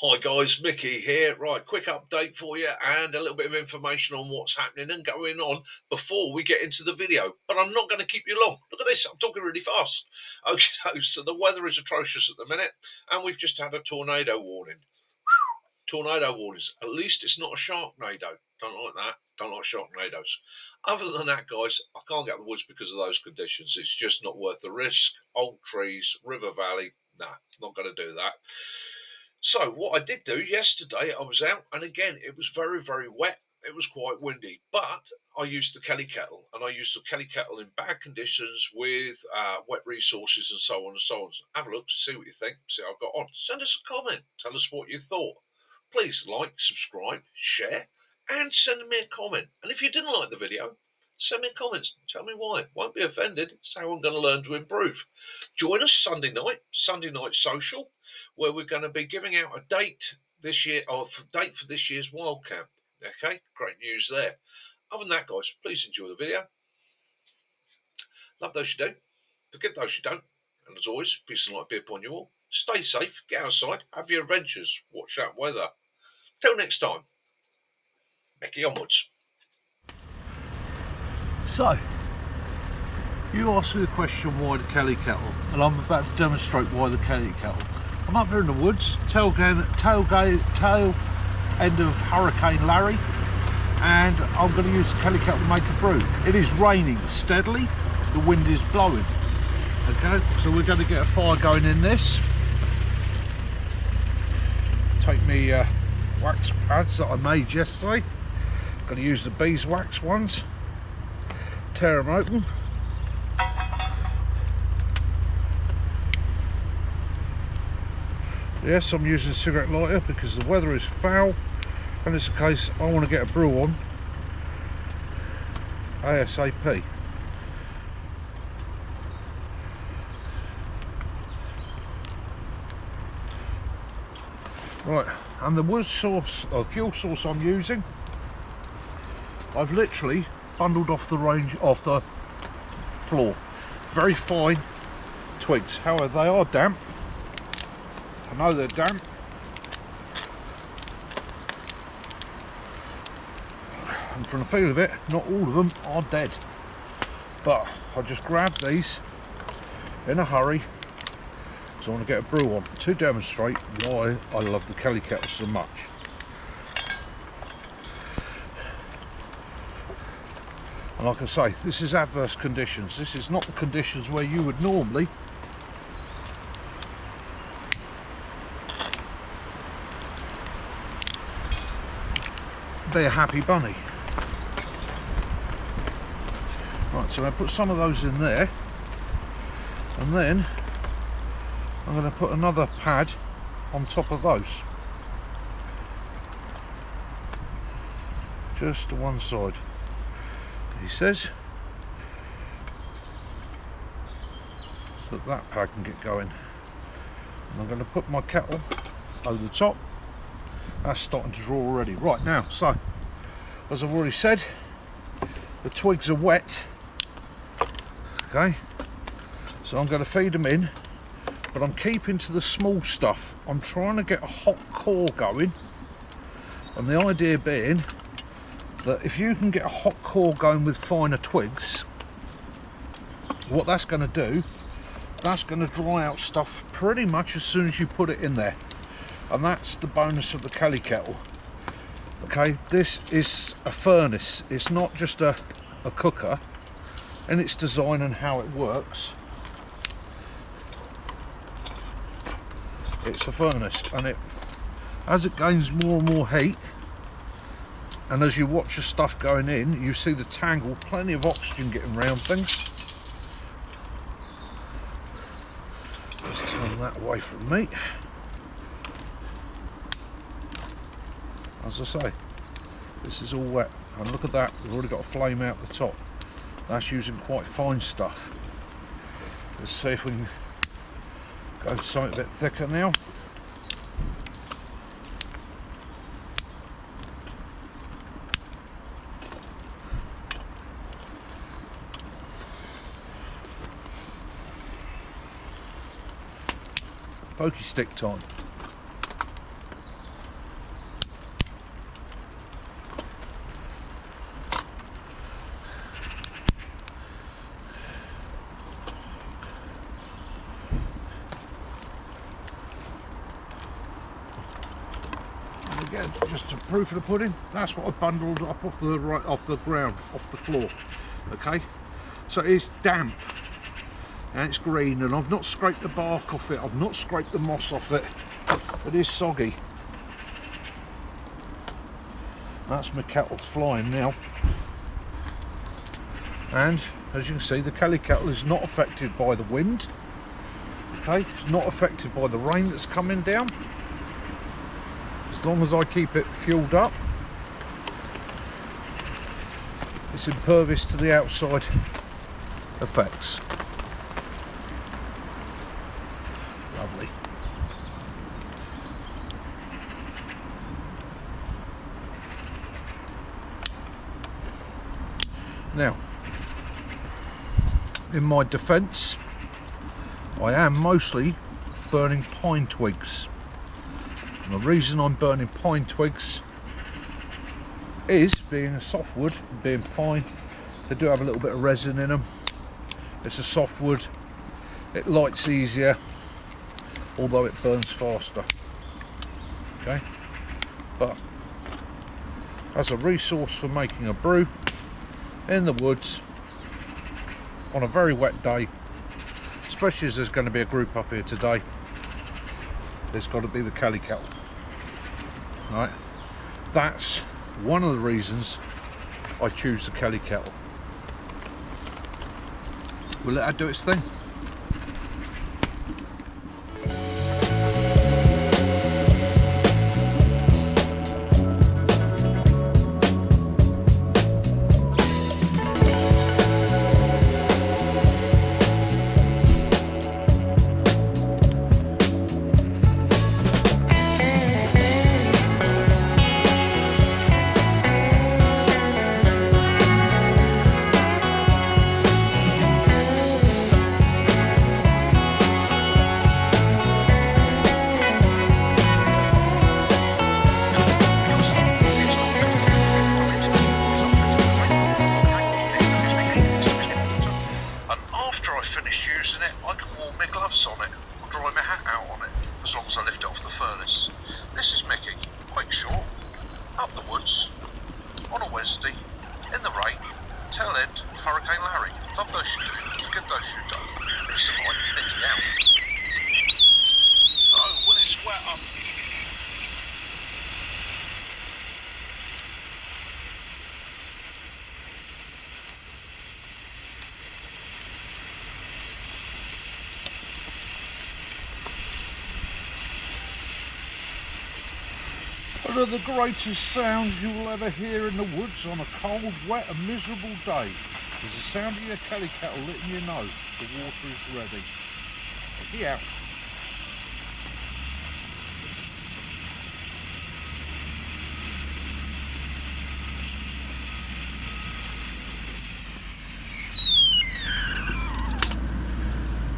Hi guys, Mickey here. Right, quick update for you and a little bit of information on what's happening and going on before we get into the video. But I'm not going to keep you long. Look at this, I'm talking really fast. Okay, so the weather is atrocious at the minute and we've just had a tornado warning. Tornado warnings. At least it's not a sharknado. Don't like that. Don't like sharknadoes. Other than that, guys, I can't get out of the woods because of those conditions. It's just not worth the risk. Old trees, river valley. Nah, not going to do that. So what I did do yesterday, I was out, and again, it was very, very wet. It was quite windy, but I used the Kelly Kettle, and I used the Kelly Kettle in bad conditions with wet resources and so on and so on. Have a look, see what you think, see how I got on. Send us a comment, tell us what you thought. Please like, subscribe, share, and send me a comment. And if you didn't like the video, send me comments. Tell me why. Won't be offended. It's how I'm going to learn to improve. Join us Sunday night social, where we're going to be giving out a date this year, or date for this year's wild camp. Okay, great news there. Other than that, guys, please enjoy the video. Love those you do. Forgive those you don't. And as always, peace and light be upon you all. Stay safe, get outside, have your adventures, watch that weather. Till next time, Mickey onwards. So, you asked me the question why the Kelly Kettle, and I'm about to demonstrate why the Kelly Kettle. I'm up here in the woods, tail end of Hurricane Larry, and I'm going to use the Kelly Kettle to make a brew. It is raining steadily, the wind is blowing. Okay, so we're going to get a fire going in this. Take me wax pads that I made yesterday. Going to use the beeswax ones. Tear them open. Yes, I'm using a cigarette lighter because the weather is foul, and it's a case I want to get a brew on ASAP. Right, and the wood source or fuel source I'm using, I've literally bundled off the floor. Very fine twigs. However, they are damp. I know they're damp. And from the feel of it, not all of them are dead. But I just grabbed these in a hurry, so I want to get a brew on to demonstrate why I love the Kelly Kettle so much. And like I say, this is adverse conditions. This is not the conditions where you would normally be a happy bunny. Right, so I put some of those in there, and then I'm going to put another pad on top of those, just to one side, he says, so that pad can get going. And I'm going to put my kettle over the top. That's starting to draw already. Right, now, so as I've already said, the twigs are wet. Okay, so I'm going to feed them in, but I'm keeping to the small stuff. I'm trying to get a hot core going, and the idea being that if you can get a hot core going with finer twigs, what that's going to do, that's going to dry out stuff pretty much as soon as you put it in there. And that's the bonus of the Kelly Kettle. Okay, this is a furnace. It's not just a cooker. In its design and how it works, it's a furnace, and as it gains more and more heat, and as you watch the stuff going in, you see the tangle, plenty of oxygen getting around things. Let's turn that away from me. As I say, this is all wet, and look at that, we've already got a flame out the top. That's using quite fine stuff. Let's see if we can go something a bit thicker now. Pokey stick time. again, just a proof of the pudding. That's what I bundled up off the ground, off the floor. Okay, so it's damp and it's green, and I've not scraped the bark off it. I've not scraped the moss off it. It is soggy. That's my kettle flying now, and as you can see, the Kelly Kettle is not affected by the wind. Okay, it's not affected by the rain that's coming down. As long as I keep it fueled up, it's impervious to the outside effects. Lovely. Now, in my defence, I am mostly burning pine twigs. And the reason I'm burning pine twigs is, being a softwood, being pine, they do have a little bit of resin in them. It's a softwood, it lights easier, although it burns faster. Okay, but as a resource for making a brew in the woods on a very wet day, especially as there's going to be a group up here today, there's got to be the Kelly Kettle. Right, that's one of the reasons I choose the Kelly Kettle. We'll let that do its thing. On it, or dry my hat out on it, as long as I lift it off the furnace. This is Mickey, quick short, up the woods, on a Wednesday, in the rain, tail end of Hurricane Larry. Love those you do, forget those you don't. It's a light Mickey out. So, when it's wet up, one of the greatest sounds you will ever hear in the woods on a cold, wet and miserable day is the sound of your Kelly Kettle letting you know the water is ready. Yeah.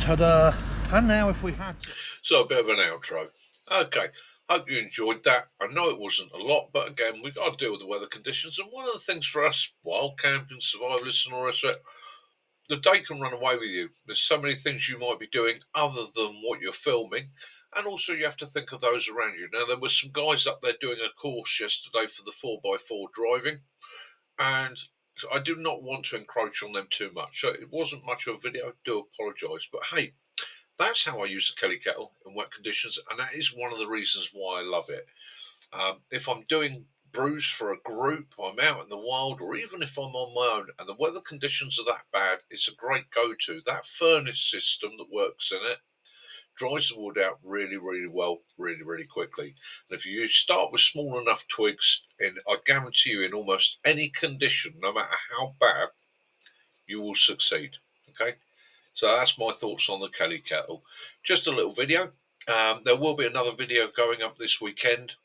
Ta-da! And now if we had to... So a bit of an outro. Okay. Hope you enjoyed that. I know it wasn't a lot, but again, we've got to deal with the weather conditions. And one of the things for us, wild camping, survivalists and all the rest of it, the day can run away with you. There's so many things you might be doing other than what you're filming. And also you have to think of those around you. Now, there were some guys up there doing a course yesterday for the 4x4 driving. And I do not want to encroach on them too much. So it wasn't much of a video. I do apologise. But hey, that's how I use the Kelly Kettle in wet conditions, and that is one of the reasons why I love it. If I'm doing brews for a group, I'm out in the wild, or even if I'm on my own and the weather conditions are that bad, it's a great go-to. That furnace system that works in it dries the wood out really, really well, really, really quickly. And if you start with small enough twigs, I guarantee you in almost any condition, no matter how bad, you will succeed. Okay? So that's my thoughts on the Kelly Kettle. Just a little video. There will be another video going up this weekend.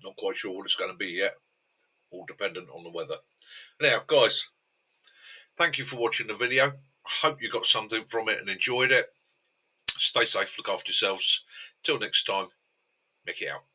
Not quite sure what it's going to be yet. All dependent on the weather. Now, guys, thank you for watching the video. I hope you got something from it and enjoyed it. Stay safe, look after yourselves. Till next time, Mickey out.